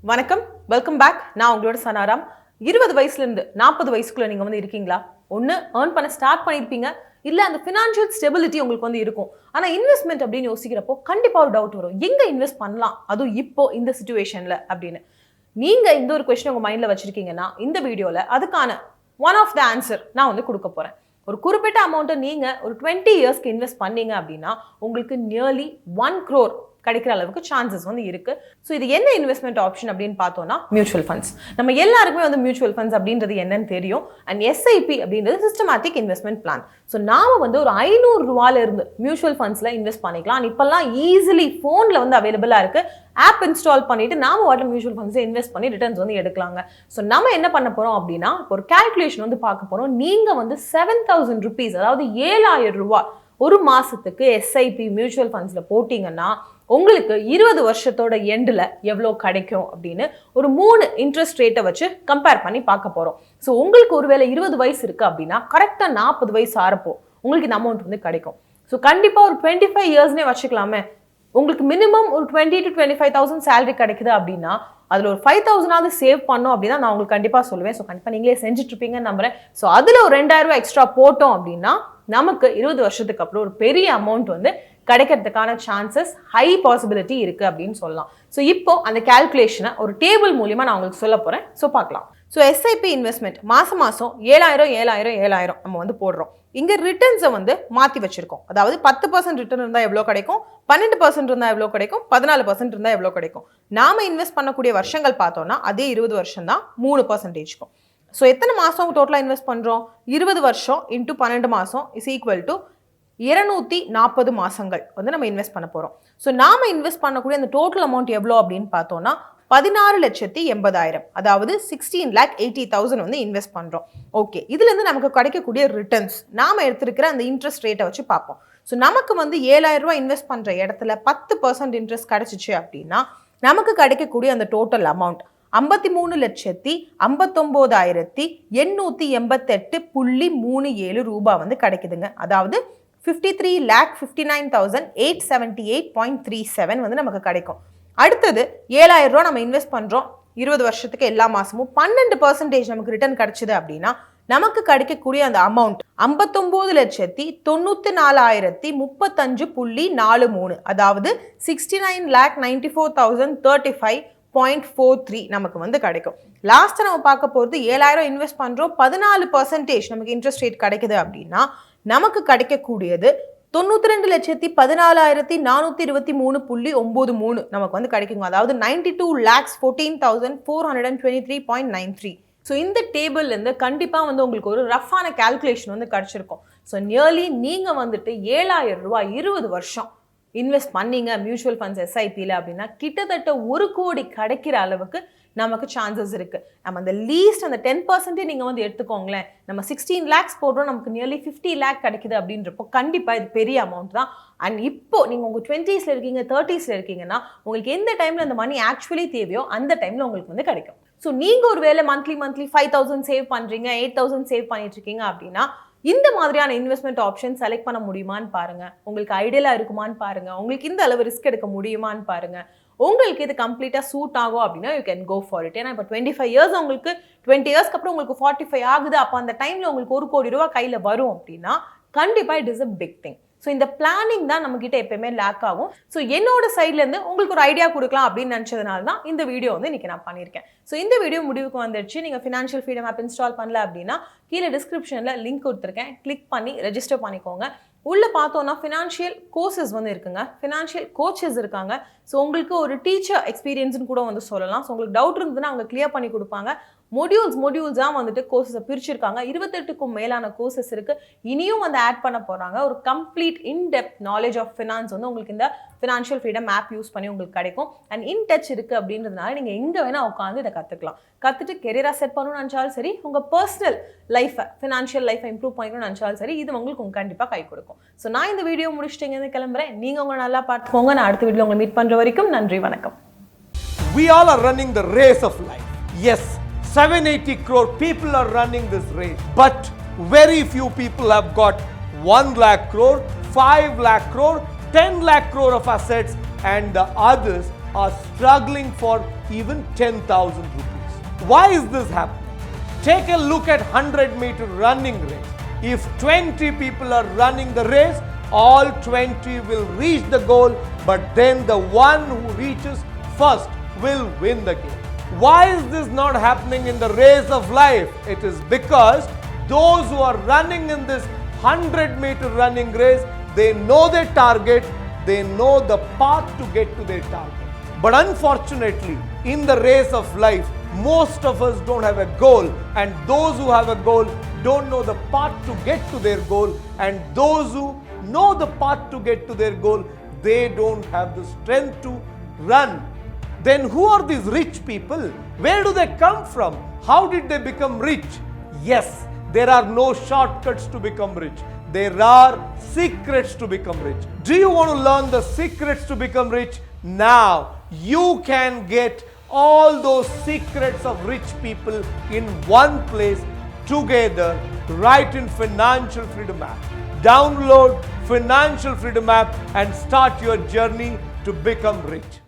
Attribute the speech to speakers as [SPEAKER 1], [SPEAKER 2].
[SPEAKER 1] வணக்கம், welcome back. நான் உங்களோட சனாராம். 20 வயசுலேருந்து 40 வயசுக்குள்ள நீங்கள் வந்து இருக்கீங்களா? ஒன்று ஏர்ன் பண்ண ஸ்டார்ட் பண்ணியிருப்பீங்க, இல்லை அந்த ஃபினான்ஷியல் ஸ்டெபிலிட்டி உங்களுக்கு வந்து இருக்கும். ஆனால் இன்வெஸ்ட்மெண்ட் அப்படின்னு யோசிக்கிறப்போ கண்டிப்பாக ஒரு டவுட் வரும், எங்கே இன்வெஸ்ட் பண்ணலாம், அதுவும் இப்போ இந்த சிச்சுவேஷனில் அப்படின்னு. நீங்கள் இந்த ஒரு கொஸ்டின் உங்கள் மைண்டில் வச்சுருக்கீங்கன்னா இந்த வீடியோவில் அதுக்கான ஒன் ஆஃப் த ஆன்சர் நான் வந்து கொடுக்க போகிறேன். ஒரு குறிப்பிட்ட அமௌண்ட்டை நீங்கள் ஒரு 20 இயர்ஸ்க்கு இன்வெஸ்ட் பண்ணீங்க அப்படின்னா உங்களுக்கு நியர்லி 1 crore கிடைக்கிற அளவுக்கு சான்சஸ் வந்து இருக்கு. ஸோ இது என்ன இன்வெஸ்ட்மெண்ட் ஆப்ஷன் அப்படின்னு பார்த்தோம்னா மியூச்சுவல் ஃபண்ட்ஸ். நம்ம எல்லாருக்குமே வந்து மியூச்சுவல் ஃபண்ட்ஸ் அப்படின்றது என்னன்னு தெரியும். அண்ட் எஸ்ஐபி அப்படின்றது சிஸ்டமேட்டிக் இன்வெஸ்ட்மெண்ட் பிளான். ஸோ நாம வந்து ஒரு 500 ரூபாயில இருந்து மியூச்சுவல் ஃபண்ட்ஸ்ல இன்வெஸ்ட் பண்ணிக்கலாம். அண்ட் இப்பெல்லாம் ஈஸிலி ஃபோன்ல வந்து அவைலபிளா இருக்கு. ஆப் இன்ஸ்டால் பண்ணிட்டு நாம வாட்டர் மியூச்சுவல் ஃபண்ட்ஸ் இன்வெஸ்ட் பண்ணி ரிட்டர்ன்ஸ் வந்து எடுக்கலாங்க. ஸோ நம்ம என்ன பண்ண போறோம் அப்படின்னா ஒரு கால்குலேஷன் வந்து பார்க்க போறோம். நீங்க வந்து 7,000 rupees, அதாவது 7,000 ரூபாய் ஒரு மாசத்துக்கு எஸ்ஐபி மியூச்சுவல் ஃபண்ட்ஸ்ல போட்டீங்கன்னா உங்களுக்கு 20 வருஷத்தோட எண்டில் எவ்வளோ கிடைக்கும் அப்படின்னு ஒரு 3 இன்ட்ரெஸ்ட் ரேட்டை வச்சு கம்பேர் பண்ணி பார்க்க போகிறோம். ஸோ உங்களுக்கு ஒருவேளை 20 வயசு இருக்குது அப்படின்னா கரெக்டாக 40 வயசு ஆறப்போ உங்களுக்கு இந்த அமௌண்ட் வந்து கிடைக்கும். ஸோ கண்டிப்பாக ஒரு 25 இயர்ஸ்னே வச்சுக்கலாமே. உங்களுக்கு மினிமம் ஒரு 20,000 to 25,000 சேலரி கிடைக்குது அப்படின்னா அதில் ஒரு 5,000 சேவ் பண்ணோம் அப்படின்னா நான் உங்களுக்கு கண்டிப்பாக சொல்லுவேன். ஸோ கண்டிப்பாக நீங்களே செஞ்சுட்டு இருப்பீங்கன்னு நம்புறேன். ஸோ அதில் ஒரு 2,000 ரூபாய் எக்ஸ்ட்ரா போட்டோம் அப்படின்னா நமக்கு 20 வருஷத்துக்கு அப்புறம் ஒரு பெரிய அமௌண்ட் வந்து கிடைக்கிறதுக்கான சான்சஸ் ஹை பாசிபிலிட்டி இருக்கு அப்படின்னு சொல்லலாம். ஸோ இப்போ அந்த கால்குலேஷனை ஒரு டேபிள் மூலியமா நான் உங்களுக்கு சொல்ல போறேன். ஸோ பார்க்கலாம். ஸோ எஸ்ஐபி இன்வெஸ்ட்மெண்ட் மாசம் 7,000 நம்ம வந்து போடுறோம். இங்க ரிட்டர்ன்ஸை வந்து மாத்தி வச்சிருக்கோம். அதாவது 10% ரிட்டர்ன் இருந்தா எவ்வளவு கிடைக்கும், 12% இருந்தா எவ்வளவு கிடைக்கும், 14% இருந்தா எவ்வளவு கிடைக்கும். நாம இன்வெஸ்ட் பண்ணக்கூடிய வருஷங்கள் பார்த்தோம்னா அதே 20 வருஷம் தான் 3%. ஸோ எத்தனை மாசம் டோட்டலா இன்வெஸ்ட் பண்றோம்? 20 வருஷம் இன்டூ 12 மாசம் இஸ் ஈக்குவல் டு 240 மாசங்கள் வந்து நம்ம இன்வெஸ்ட் பண்ண போறோம். ஸோ நாம இன்வெஸ்ட் பண்ணக்கூடிய அந்த டோட்டல் அமௌண்ட் எவ்வளோ அப்படின்னு பார்த்தோம்னா 16,80,000, அதாவது 16,80,000 வந்து இன்வெஸ்ட் பண்றோம். ஓகே, இதுல இருந்து நமக்கு கிடைக்கக்கூடிய ரிட்டர்ன்ஸ் நாம எடுத்திருக்கிற அந்த இன்ட்ரெஸ்ட் ரேட்டை வச்சு பார்ப்போம். ஸோ நமக்கு வந்து 7,000 ரூபாய் இன்வெஸ்ட் பண்ற இடத்துல 10% இன்ட்ரெஸ்ட் கிடைச்சிச்சு அப்படின்னா நமக்கு கிடைக்கக்கூடிய அந்த டோட்டல் அமௌண்ட் 53,89,887.37 ரூபாய் வந்து கிடைக்குதுங்க. அதாவது 53,59,878.37 வந்து நமக்கு கிடைக்கும். அடுத்தது 7,000 ரூபாய் நம்ம இன்வெஸ்ட் பண்றோம் 20 வருஷத்துக்கு எல்லா மாசமும் 12% நமக்கு ரிட்டர்ன் கிடைச்சது அப்படின்னா நமக்கு கிடைக்கக்கூடிய அந்த அமௌண்ட் 59,34,035.43, அதாவது 69,94,035.43 நமக்கு வந்து கிடைக்கும். லாஸ்ட் நம்ம பார்க்க போறது 7,000 இன்வெஸ்ட் பண்றோம், 14% நமக்கு இன்ட்ரெஸ்ட் ரேட் கிடைக்குது அப்படின்னா நமக்கு கிடைக்கக்கூடியது 92,14,423.93 நமக்கு வந்து கிடைக்குங்க. அதாவது 92,14,423.93. ஸோ இந்த டேபிள்ல இருந்து கண்டிப்பா வந்து உங்களுக்கு ஒரு ரஃபான கால்குலேஷன் வந்து கிடைச்சிருக்கும். ஸோ நியர்லி நீங்க வந்துட்டு 7,000 ரூபாய் 20 வருஷம் இன்வெஸ்ட் பண்ணீங்க மியூச்சுவல் ஃபண்ட்ஸ் எஸ்ஐபியில் அப்படின்னா கிட்டத்தட்ட 1 கோடி கிடைக்கிற அளவுக்கு நமக்கு சான்சஸ் இருக்கு. நம்ம அந்த லீஸ்ட் அந்த 10% நீங்க வந்து எடுத்துக்கோங்களேன். நம்ம 16 lakhs போடுறோம், நமக்கு நியர்லி 50 lakh கிடைக்குது அப்படின்றப்போ கண்டிப்பா இது பெரிய அமௌண்ட் தான். அண்ட் இப்போ நீங்க உங்க 20ஸ்ல இருக்கீங்க, 30ஸ்ல இருக்கீங்கன்னா உங்களுக்கு எந்த டைம்ல அந்த மணி ஆக்சுவலி தேவையோ அந்த டைம்ல உங்களுக்கு வந்து கிடைக்கும். ஸோ நீங்க ஒரு வேலை மந்த்லி 5,000 சேவ் பண்றீங்க, 8,000 சேவ் பண்ணிட்டு இருக்கீங்க அப்படின்னா இந்த மாதிரியான இன்வெஸ்ட்மெண்ட் ஆப்ஷன் செலக்ட் பண்ண முடியுமான்னு பாருங்க. உங்களுக்கு ஐடியலா இருக்குமான்னு பாருங்க. உங்களுக்கு இந்த அளவு ரிஸ்க் எடுக்க முடியுமான்னு பாருங்க. உங்களுக்கு இது கம்ப்ளீட்டா சூட் ஆகும் அப்படின்னா you can go for it. ஏன்னா இப்போ 25 இயர்ஸ் உங்களுக்கு 20 இயர்ஸ்க்கு அப்புறம் உங்களுக்கு 45 ஆகுது. அப்போ அந்த டைம்ல உங்களுக்கு 1 கோடி ரூபாய் கையில வரும் அப்படின்னா கண்டிப்பா it is a big thing. So இந்த பிளானிங் தான் நம்ம கிட்ட எப்பயுமே லேக் ஆகும். ஸோ என்னோட சைட்ல இருந்து உங்களுக்கு ஒரு ஐடியா கொடுக்கலாம் அப்படின்னு நினைச்சதுனால தான் இந்த வீடியோ வந்து இன்னைக்கு நான் பண்ணியிருக்கேன். ஸோ இந்த வீடியோ முடிவுக்கு வந்துடுச்சு. நீங்க ஃபினான்ஷியல் ஃப்ரீடம் ஆப் இன்ஸ்டால் பண்ணல அப்படின்னா கீழே டிஸ்கிரிப்ஷன்ல லிங்க் கொடுத்துருக்கேன், கிளிக் பண்ணி ரெஜிஸ்டர் பண்ணிக்கோங்க. உள்ள பார்த்தோம்னா ஃபினான்ஷியல் கோர்சஸ் வந்து இருக்குங்க, ஃபினான்ஷியல் கோச்சஸ் இருக்காங்க. ஸோ உங்களுக்கு ஒரு டீச்சர் எக்ஸ்பீரியன்ஸ்னு கூட வந்து சொல்லலாம். ஸோ உங்களுக்கு டவுட் இருந்ததுன்னா அவங்க கிளியர் பண்ணி கொடுப்பாங்க. மொடியூல்ஸாக வந்துட்டு கோர்சஸை பிரிச்சிருக்காங்க. 28க்கும் மேலான கோர்சஸ் இருக்கு. இனியும் வந்து ஆட் பண்ண போறாங்க. ஒரு complete in depth knowledge of finance வந்து உங்களுக்கு இந்த ஃபினான்ஷியல் ஃப்ரீடம் ஆப் யூஸ் பண்ணி உங்களுக்கு கிடைக்கும். அண்ட் இன் டச் இருக்கு அப்படின்றதுனால நீங்க எங்க வேணா உட்காந்து இதை கத்துக்கலாம். கத்துட்டு கெரியரா செட் பண்ணணும்னு நினைச்சாலும் சரி, உங்க பர்சனல் லைஃபை ஃபினான்ஷியல் லைஃபை இம்ப்ரூவ் பண்ணிக்கணும்னு நினைச்சாலும் சரி, இது உங்களுக்கு கண்டிப்பா கை கொடுக்கும். ஸோ நான் இந்த வீடியோ முடிச்சுட்டு கிளம்புறேன். நீங்க உங்களை நல்லா பார்த்துக்கோங்க. நான் அடுத்த வீடியோ உங்களை மீட் பண்ற வரைக்கும் நன்றி, வணக்கம்.
[SPEAKER 2] We all are running the race of life. Yes, 780 crore people are running this race, but very few people have got 1 lakh crore, 5 lakh crore, 10 lakh crore of assets, and the others are struggling for even 10,000 rupees. Why is this happening? Take a look at 100-meter running race. If 20 people are running the race, all 20 will reach the goal, but then the one who reaches first will win the game. Why is this not happening in the race of life? It is because those who are running in this 100-meter running race, they know their target, they know the path to get to their target. But unfortunately, in the race of life, most of us don't have a goal, and those who have a goal don't know the path to get to their goal, and those who know the path to get to their goal, they don't have the strength to run. Then who are these rich people? Where do they come from? How did they become rich? Yes, there are no shortcuts to become rich. There are secrets to become rich. Do you want to learn the secrets to become rich? Now you can get all those secrets of rich people in one place together, right in Financial Freedom app. Download Financial Freedom app and start your journey to become rich.